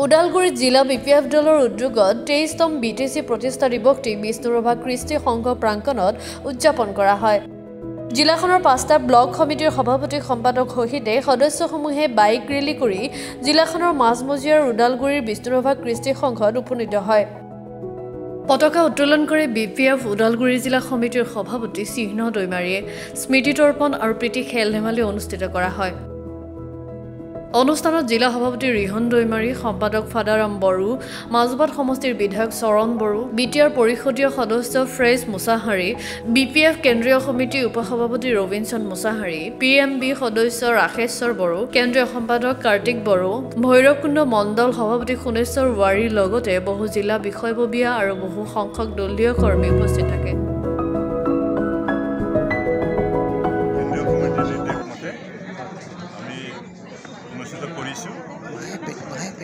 ওদালগুৰি জিলা বিপিএফ দলৰ উদ্যোগত 23তম বিটিচি প্ৰতিষ্ঠা দিৱসটি বিষ্ণুৰভা কৃষ্টি সংঘ প্ৰাংগণত উদযাপন কৰা হয়। জিলাখনৰ 5টা ব্লক সমিতিৰ সভাপতি সম্পাদক সহিতে সদস্যসমূহে বাইক ৰেলী কৰি জিলাখনৰ মাজমজিয়াৰ ওদালগুৰিৰ বিষ্ণুৰভা কৃষ্টি সংঘত উপনীত হয়। পতাকা উত্তোলন কৰি বিপিএফ ওদালগুৰি জিলা সমিতিৰ সভাপতি চিহ্ন দৈমাৰীয়ে স্মৃতি তৰ্পণ আৰু প্ৰীতি খেল ধেমালি অনুষ্ঠিত কৰা হয়। অনুষ্ঠানত জিলা সভাপতি ৰিহন দৈমাৰী, সম্পাদক ফাদাৰাম বড়ো, মাজবাট সমষ্টিৰ বিধায়ক চৰণ বড়ো, বিটিআৰ পৰিষদীয় সদস্য ফ্ৰেজ মুছাহাৰী, বিপিএফ কেন্দ্ৰীয় সমিতিৰ উপসভাপতি ৰবিনচন মুছাহাৰী, পিএমবি সদস্য ৰাকেশ্বৰ বড়ো, কেন্দ্ৰীয় সম্পাদক কাৰ্তিক বড়ো, ভৈৰৱকুণ্ড মণ্ডল সভাপতি সোণেশ্বৰ ৱাৰীৰ লগতে বহু জিলা বিষয়ববীয়া আৰু বহু সংখ্যক দলীয় কৰ্মী উপস্থিত থাকে।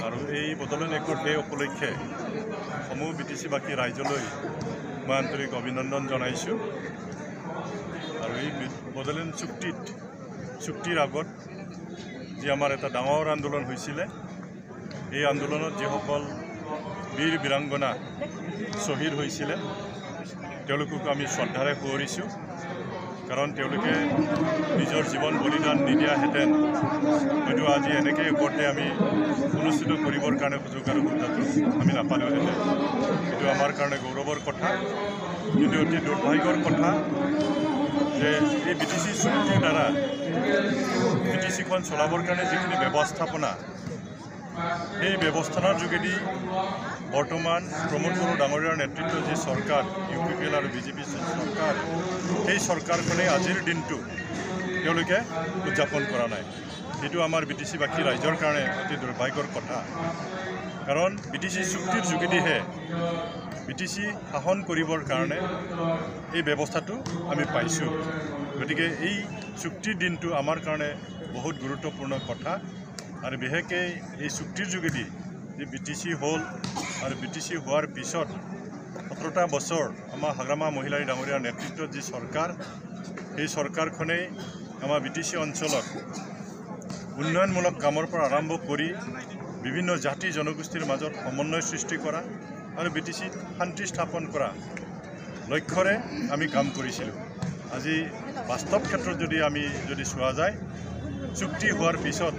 আৰু এই বদলন একট ডে উপলক্ষে সমূহ বিটিচিবাসী ৰাইজলৈ মই আন্তৰিক অভিনন্দন জনাইছোঁ। আৰু এই বদলন চুক্তিৰ আগত যি আমাৰ এটা ডাঙৰ আন্দোলন হৈছিলে, এই আন্দোলনত যিসকল বীৰ বীৰাংগনা শ্বহীদ হৈছিলে তেওঁলোকক আমি শ্ৰদ্ধাৰে সোঁৱৰিছোঁ। কাৰণ তেওঁলোকে নিজৰ জীৱন বলিদান নিদিয়াহেঁতেন হয়তো আজি এনেকৈ একতে আমি অনুষ্ঠিত কৰিবৰ কাৰণে সুযোগ আৰু সুবিধাটো আমি নাপালোঁহেঁতেন। এইটো আমাৰ কাৰণে গৌৰৱৰ কথা, কিন্তু অতি দুৰ্ভাগ্যৰ কথা যে এই বিটিচি চুক্তিৰ দ্বাৰা বিটিচিখন চলাবৰ কাৰণে যিখিনি ব্যৱস্থাপনা, সেই ব্যৱস্থাৰ যোগেদি বৰ্তমান প্ৰমোদ বড়ো ডাঙৰীয়াৰ নেতৃত্বত যি চৰকাৰ, UPPL আৰু BJP চৰকাৰ, সেই চৰকাৰখনে আজিৰ দিনটো তেওঁলোকে উদযাপন কৰা নাই। এইটো আমাৰ বিটিচিবাসী ৰাইজৰ কাৰণে অতি দুৰ্ভাগ্যৰ কথা। কাৰণ বিটিচি চুক্তিৰ যোগেদিহে বিটিচি শাসন কৰিবৰ কাৰণে এই ব্যৱস্থাটো আমি পাইছোঁ। গতিকে এই চুক্তিৰ দিনটো আমাৰ কাৰণে বহুত গুৰুত্বপূৰ্ণ কথা। আৰু বিশেষকৈ এই চুক্তিৰ যোগেদি যি বিটিচি হ'ল আৰু বিটিচি হোৱাৰ পিছত 17টা বছৰ আমাৰ হাগ্ৰামা মহিলাৰী ডাঙৰীয়াৰ নেতৃত্বত যি চৰকাৰ, সেই চৰকাৰখনেই আমাৰ বিটিচি অঞ্চলত উন্নয়নমূলক কামৰ পৰা আৰম্ভ কৰি বিভিন্ন জাতি জনগোষ্ঠীৰ মাজত সমন্বয় সৃষ্টি কৰা আৰু বিটিচিত শান্তি স্থাপন কৰা লক্ষ্যৰে আমি কাম কৰিছিলোঁ। আজি বাস্তৱ ক্ষেত্ৰত আমি যদি চোৱা যায়, চুক্তি হোৱাৰ পিছত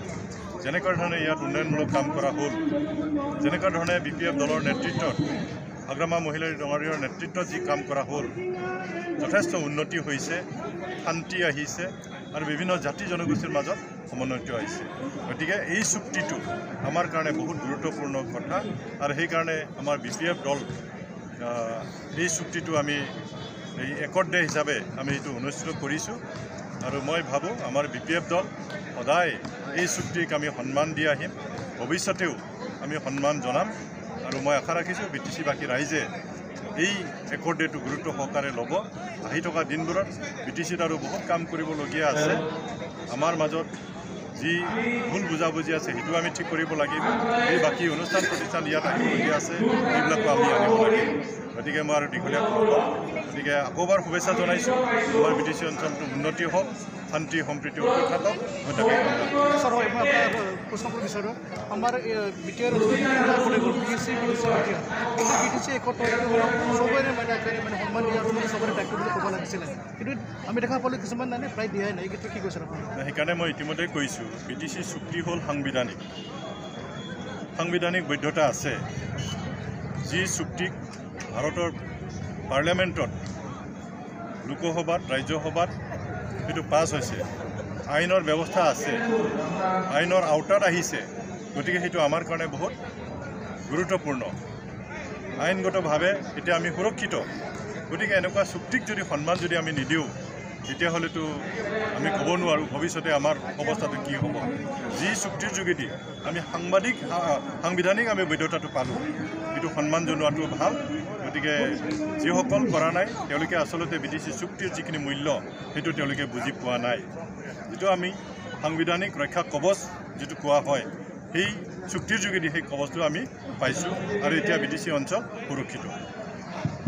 যেনেকুৱা ধৰণে ইয়াত উন্নয়নমূলক কাম কৰা হ'ল, যেনেকুৱা ধৰণে BPF দলৰ নেতৃত্বত হাগ্ৰামা মহিলাৰী ডাঙৰীয়াৰ নেতৃত্বত যি কাম কৰা হ'ল, যথেষ্ট উন্নতি হৈছে, শান্তি আহিছে আৰু বিভিন্ন জাতি জনগোষ্ঠীৰ মাজত সমন্বয়টো আহিছে। গতিকে এই চুক্তিটো আমাৰ কাৰণে বহুত গুৰুত্বপূৰ্ণ কথা। আৰু সেইকাৰণে আমাৰ BPF দল এই চুক্তিটো আমি এই একট ডে হিচাপে আমি এইটো অনুষ্ঠিত কৰিছোঁ। আৰু মই ভাবোঁ আমাৰ BPF দল সদায় এই চুক্তিক আমি সন্মান দি আহিম, ভৱিষ্যতেও আমি সন্মান জনাম। আৰু মই আশা ৰাখিছোঁ বিটিচিবাসী ৰাইজে এই একট ডেটো গুৰুত্ব সহকাৰে ল'ব। আহি থকা দিনবোৰত বিটিচিত আৰু বহুত কাম কৰিবলগীয়া আছে। আমাৰ মাজত যি ভুল বুজাবুজি আছে সেইটো আমি ঠিক কৰিব লাগিব। এই বাকী অনুষ্ঠান প্ৰতিষ্ঠান ইয়াত আহিবলগীয়া আছে, সেইবিলাকো আমি আনিব লাগিব। গতিকে মই আৰু দীঘলীয়া নকওঁ। গতিকে আকৌবাৰ শুভেচ্ছা জনাইছোঁ। আমাৰ বিটিচি অঞ্চলটো উন্নতি হওক, শান্তি সম্প্ৰীতি অটুট থাকক। মই তাকে স্যার মই আপনার প্রশ্ন করতে বিচার আমার বিটিআর বিটিসি একট সবরে মানে সন্মান দিয়া সবরে দায়িত্ব বুলি ক'ব লাগিছিলে, কিন্তু আমি দেখা পালোঁ কিছুমান মানে প্ৰায় দিয়াই নাই। কিন্তু কি কৈছে আপুনি? সেইকাৰণে মই ইতিমধ্যে কৈছোঁ, বিটিচি চুক্তি হ'ল সাংবিধানিক বৈধতা আছে। যি চুক্তিক ভাৰতৰ পাৰ্লিয়ামেণ্টত, লোকসভাত, ৰাজ্যসভাত এইটো পাছ হৈছে, আইনৰ ব্যৱস্থা আছে, আইনৰ আওতাত আহিছে। গতিকে সেইটো আমাৰ কাৰণে বহুত গুৰুত্বপূৰ্ণ। আইনগতভাৱে এতিয়া আমি সুৰক্ষিত। গতিকে এনেকুৱা চুক্তিক যদি সন্মান যদি আমি নিদিওঁ, তেতিয়াহ'লেতো আমি ক'ব নোৱাৰোঁ ভৱিষ্যতে আমাৰ অৱস্থাটো কি হ'ব। যি চুক্তিৰ যোগেদি আমি সাংবিধানিক আমি বৈধতাটো পালোঁ, সেইটো সন্মান জনোৱাটো ভাল। গতিকে যিসকল কৰা নাই তেওঁলোকে আচলতে বিটিচি চুক্তিৰ যিখিনি মূল্য সেইটো তেওঁলোকে বুজি পোৱা নাই। যিটো আমি সাংবিধানিক ৰক্ষা কৱচ যিটো কোৱা হয়, সেই চুক্তিৰ যোগেদি সেই কৱচটো আমি পাইছোঁ। আৰু এতিয়া বিটিচি অঞ্চল সুৰক্ষিত।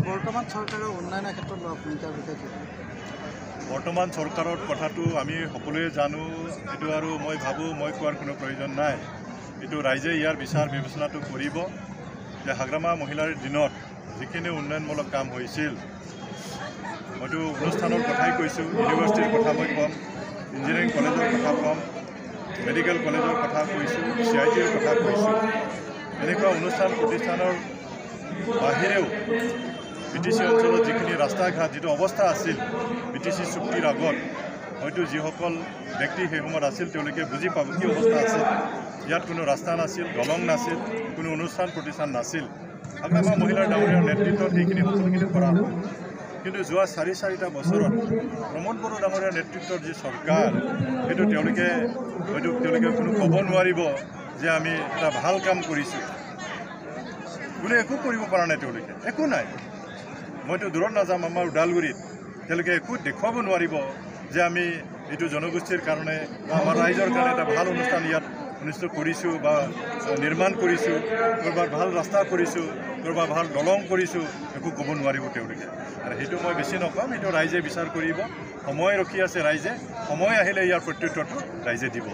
বৰ্তমান চৰকাৰৰ উন্নয়নৰ ক্ষেত্ৰত ভূমিকাৰ বিষয়ে বৰ্তমান চৰকাৰৰ কথাটো আমি সকলোৱে জানো। এইটো আৰু মই ভাবোঁ মই কোৱাৰ কোনো প্ৰয়োজন নাই। এইটো ৰাইজে ইয়াৰ বিচাৰ বিবেচনাটো কৰিব যে হাগ্ৰামা মহিলাৰ দিনত যিখিনি উন্নয়নমূলক কাম হৈছিল মইতো অনুষ্ঠানৰ কথাই কৈছোঁ ইউনিভাৰ্চিটিৰ কথা মই ক'ম ইঞ্জিনিয়াৰিং কলেজৰ কথা ক'ম মেডিকেল কলেজৰ কথা কৈছোঁ CITৰ কথা কৈছোঁ এনেকুৱা অনুষ্ঠান প্ৰতিষ্ঠানৰ বাহিৰেও BTC অঞ্চলত যিখিনি ৰাস্তা ঘাট যিটো অৱস্থা আছিল BTC চুক্তিৰ আগত হয়তো যিসকল ব্যক্তি সেই সময়ত আছিল তেওঁলোকে বুজি পাব কি অৱস্থা আছিল ইয়াত কোনো ৰাস্তা নাছিল দলং নাছিল কোনো অনুষ্ঠান প্ৰতিষ্ঠান নাছিল হাগ্ৰামা মহিলাৰ ডাঙৰীয়াৰ নেতৃত্বত সেইখিনি সকলোখিনি কৰা হ'ল কিন্তু যোৱা 4-4টা বছৰত প্ৰমোদ বড়ো ডাঙৰীয়াৰ নেতৃত্বৰ যি চৰকাৰ সেইটো তেওঁলোকে কোনো ক'ব নোৱাৰিব যে আমি এটা ভাল কাম কৰিছোঁ কোনো একো কৰিব পৰা নাই তেওঁলোকে একো নাই মইতো দূৰত নাযাম আমাৰ ওদালগুৰিত তেওঁলোকে একো দেখুৱাব নোৱাৰিব যে আমি এইটো জনগোষ্ঠীৰ কাৰণে আমাৰ ৰাইজৰ কাৰণে এটা ভাল অনুষ্ঠান ইয়াত অনুষ্ঠিত কৰিছোঁ বা নিৰ্মাণ কৰিছোঁ ক'ৰবাত ভাল ৰাস্তা কৰিছোঁ ক'ৰবাত ভাল দলং কৰিছোঁ একো ক'ব নোৱাৰিব তেওঁলোকে আৰু সেইটো মই বেছি নকওঁ এইটো ৰাইজে বিচাৰ কৰিব সময় ৰখি আছে ৰাইজে সময় আহিলে ইয়াৰ প্ৰত্যুত্তৰটো ৰাইজে দিব